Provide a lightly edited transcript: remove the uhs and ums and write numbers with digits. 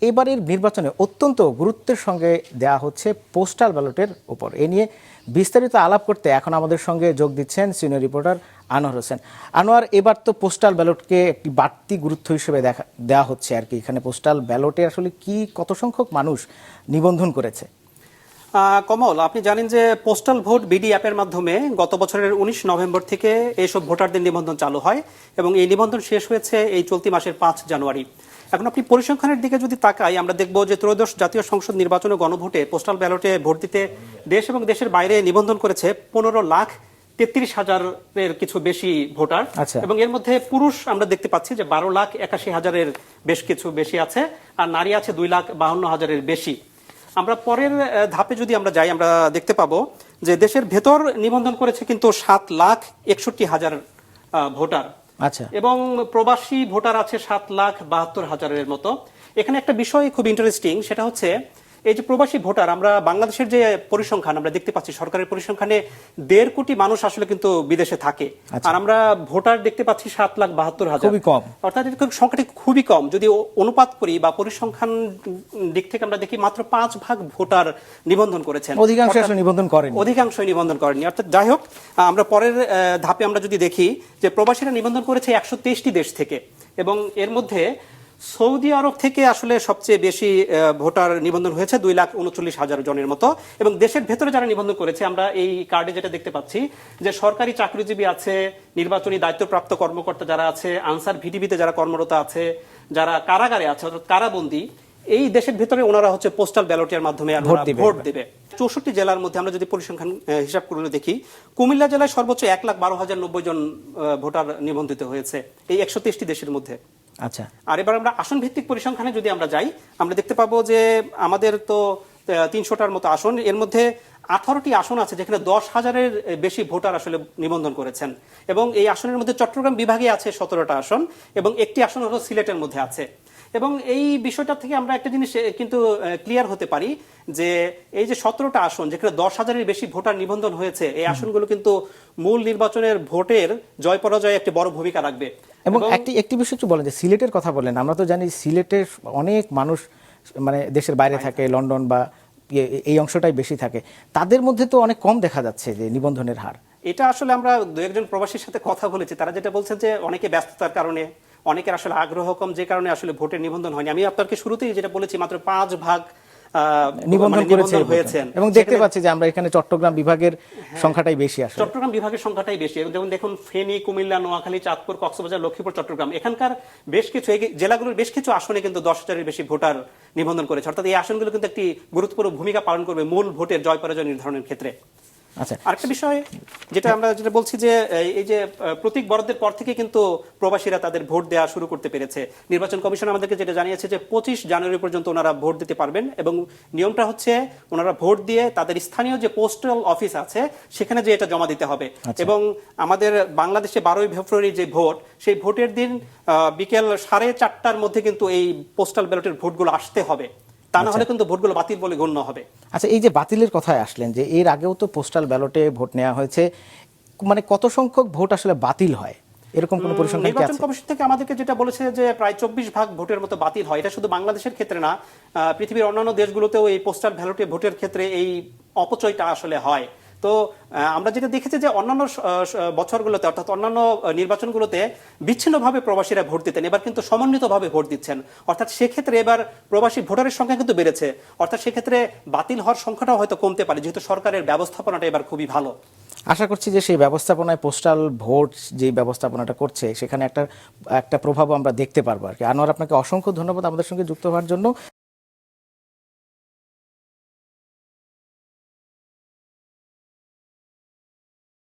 এবারের নির্বাচনে অত্যন্ত গুরুত্বের সঙ্গে দেয়া হচ্ছে পোস্টাল ব্যালটের উপর। এ নিয়ে বিস্তারিত আলাপ করতে এখন আমাদের সঙ্গে যোগ দিচ্ছেন সিনিয়র রিপোর্টার আনোয়ার হোসেন। আনোয়ার, এবার তো পোস্টাল ব্যালটকে একটি বাড়তি গুরুত্ব হিসেবে দেওয়া হচ্ছে আর কি। এখানে পোস্টাল ব্যালটে আসলে কত সংখ্যক মানুষ নিবন্ধন করেছে? কমল, আপনি জানেন যে পোস্টাল ভোট বিডি অ্যাপের মাধ্যমে গত বছরের 19 নভেম্বর থেকে এইসব ভোটারদের নিবন্ধন চালু হয় এবং এই নিবন্ধন শেষ হয়েছে এই চলতি মাসের 5 জানুয়ারি। এখন আপনি পরিসংখ্যানের দিকে যদি তাকাই, আমরা দেখব যে ত্রয়োদশ জাতীয় সংসদ নির্বাচন ও গণভোটে পোস্টাল ব্যালটে ভোট দিতে দেশ এবং দেশের বাইরে নিবন্ধন করেছে 15,33,000-এর কিছু বেশি ভোটার। এবং এর মধ্যে পুরুষ আমরা দেখতে পাচ্ছি যে 12,81,000-এর বেশ কিছু বেশি আছে, আর নারী আছে 2,52,000-এর বেশি। আমরা পরের ধাপে যদি আমরা যাই, আমরা দেখতে পাবো যে দেশের ভেতর নিবন্ধন করেছে কিন্তু 7,61,000 ভোটার। আচ্ছা। এবং প্রবাসী ভোটার আছে 7,72,000-এর মতো। এখানে একটা বিষয় খুব ইন্টারেস্টিং, সেটা হচ্ছে এই যে প্রবাসী ভোটার, আমরা বাংলাদেশের যে পরিসংখ্যান আমরা দেখতে পাচ্ছি, সরকারের পরিসংখ্যানে 1.5 কোটি মানুষ আসলে কিন্তু বিদেশে থাকে। আর আমরা ভোটার দেখতে পাচ্ছি 7,72,000, খুবই কম। অর্থাৎ সংখ্যাটি খুবই কম। যদি অনুপাত করি বা পরিসংখ্যান দিক থেকে আমরা দেখি, মাত্র 5% ভোটার নিবন্ধন করেছেন, অধিকাংশই নিবন্ধন করেনি। অর্থাৎ যাই হোক, আমরা পরের ধাপে আমরা যদি দেখি যে প্রবাসীরা নিবন্ধন করেছে 123টি দেশ থেকে, এবং এর মধ্যে সৌদি আরব থেকে আসলে সবচেয়ে বেশি ভোটার নিবন্ধন হয়েছে 2,39,000 জনের মতো। এবং দেশের ভেতরে যারা নিবন্ধন করেছে, আমরা এই কার্ডে যেটা দেখতে পাচ্ছি যে সরকারি চাকরিজীবী আছে, নির্বাচনী দায়িত্বপ্রাপ্ত কর্মকর্তা যারা আছে, আনসার ভিডিপিতে যারা কর্মরত আছে, যারা কারাগারে আছে অর্থাৎ কারাবন্দী, এই দেশের ভেতরে ওনারা হচ্ছে পোস্টাল ব্যালটের মাধ্যমে ভোট দেবে। 64 জেলার মধ্যে আমরা যদি পরিসংখ্যান হিসাব করে দেখি, কুমিল্লা জেলায় সর্বোচ্চ 1,12,090 জন ভোটার নিবন্ধিত হয়েছে এই 123টি দেশের মধ্যে। আচ্ছা। আর এবার আমরা আসন ভিত্তিক পরিসংখ্যানে যদি আমরা যাই, আমরা দেখতে পাবো যে আমাদের তো 300টার মতো আসন, এর মধ্যে 18টি আসন আছে যেখানে 10,000-এর বেশি ভোটার আসলে নিবন্ধন করেছেন। এবং এই আসনের মধ্যে চট্টগ্রাম বিভাগে আছে 17টা আসন, এবং একটি আসন হলো সিলেটের মধ্যে আছে। এবং এই বিষয়টা থেকে আমরা একটা জিনিস কিন্তু ক্লিয়ার হতে পারি যে এই যে 17টা আসন যেখানে 10,000-এর বেশি ভোটার নিবন্ধন হয়েছে, এই আসনগুলো কিন্তু মূল নির্বাচনের ভোটের জয় পরাজয়ে একটি বড় ভূমিকা রাখবে। এবং একটি বিষয় একটু বলেন যে সিলেটের কথা বলেন, আমরা তো জানি সিলেটের অনেক মানুষ মানে দেশের বাইরে থাকে, লন্ডন বা এই অংশটাই বেশি থাকে, তাদের মধ্যে তো অনেক কম দেখা যাচ্ছে যে নিবন্ধনের হার। এটা আসলে আমরা দু একজন প্রবাসীর সাথে কথা বলেছি, তারা যেটা বলছেন যে অনেকে ব্যস্ততার কারণে, অনেকের আসলে আগ্রহ কম, যে কারণে আসলে ভোটের নিবন্ধন হয়নি। আমি আপনাকে শুরুতেই যেটা বলেছি, মাত্র 5% নিবন্ধন হয়েছেন। এবং দেখতে পাচ্ছি যে আমরা এখানে চট্টগ্রাম বিভাগের সংখ্যাটাই বেশি আসে। চট্টগ্রাম বিভাগের সংখ্যাটাই বেশি। যেমন দেখুন, ফেনী, কুমিল্লা, নোয়াখালী, চাঁদপুর, কক্সবাজার, লক্ষ্মীপুর, চট্টগ্রাম, এখানকার বেশ কিছু এই জেলাগুলোর বেশ কিছু আসনে কিন্তু 10,000-এর বেশি ভোটার নিবন্ধন করেছে। অর্থাৎ এই আসনগুলো কিন্তু একটি গুরুত্বপূর্ণ ভূমিকা পালন করবে মূল ভোটের জয় পরাজয় নির্ধারণের ক্ষেত্রে। আচ্ছা, আরেকটা বিষয় আমরা যেটা বলছি যে এই যে প্রতীক বরাদ্দের পর থেকে কিন্তু প্রবাসীরা তাদের ভোট দেওয়া শুরু করতে পেরেছে। নির্বাচন কমিশন আমাদেরকে যেটা জানিয়েছে যে 25 জানুয়ারি পর্যন্ত ওনারা ভোট দিতে পারবেন, এবং নিয়মটা হচ্ছে ওনারা ভোট দিয়ে তাদের স্থানীয় যে পোস্টাল অফিস আছে সেখানে যে এটা জমা দিতে হবে। এবং আমাদের বাংলাদেশে 12ই ফেব্রুয়ারি যে ভোট, সেই ভোটের দিন বিকেল 4:30টার মধ্যে কিন্তু এই পোস্টাল ব্যালটের ভোটগুলো আসতে হবে, তা না হলে কিন্তু ভোটগুলো বাতিল বলে গণ্য হবে। আচ্ছা, এই যে বাতিলের কথায় আসলেন, যে এর আগেও তো পোস্টাল ব্যালটে ভোট নেওয়া হয়েছে, মানে কত সংখ্যক ভোট আসলে বাতিল হয়, এরকম কোন পরিসংখ্যান কি আছে? নির্বাচন কমিশন থেকে আমাদেরকে যেটা বলেছে যে প্রায় 24% ভোটের মতো বাতিল হয়। এটা শুধু বাংলাদেশের ক্ষেত্রে না, পৃথিবীর অন্যান্য দেশগুলোতেও এই পোস্টাল ব্যালটে ভোটের ক্ষেত্রে এই অপচয়টা আসলে হয়। তো আমরা যেটা দেখেছি যে অন্যান্য বছরগুলোতে, অর্থাৎ অন্যান্য নির্বাচনগুলোতে বিচ্ছিন্নভাবে প্রবাসীরা ভোট দিতেন, এবার কিন্তু সমন্বিতভাবে ভোট দিচ্ছেন। অর্থাৎ সেক্ষেত্রে এবার প্রবাসী ভোটারের সংখ্যা কিন্তু বেড়েছে, অর্থাৎ সেক্ষেত্রে বাতিল হওয়ার সংখ্যাটাও হয়তো কমতে পারে, যেহেতু সরকারের ব্যবস্থাপনাটা এবার খুবই ভালো। আশা করছি যে সেই ব্যবস্থাপনায় পোস্টাল ভোট যে ব্যবস্থাপনাটা করছে সেখানে একটা প্রভাব আমরা দেখতে পারবো আর কি। আনোয়ার, আপনাকে অসংখ্য ধন্যবাদ আমাদের সঙ্গে যুক্ত হওয়ার জন্য।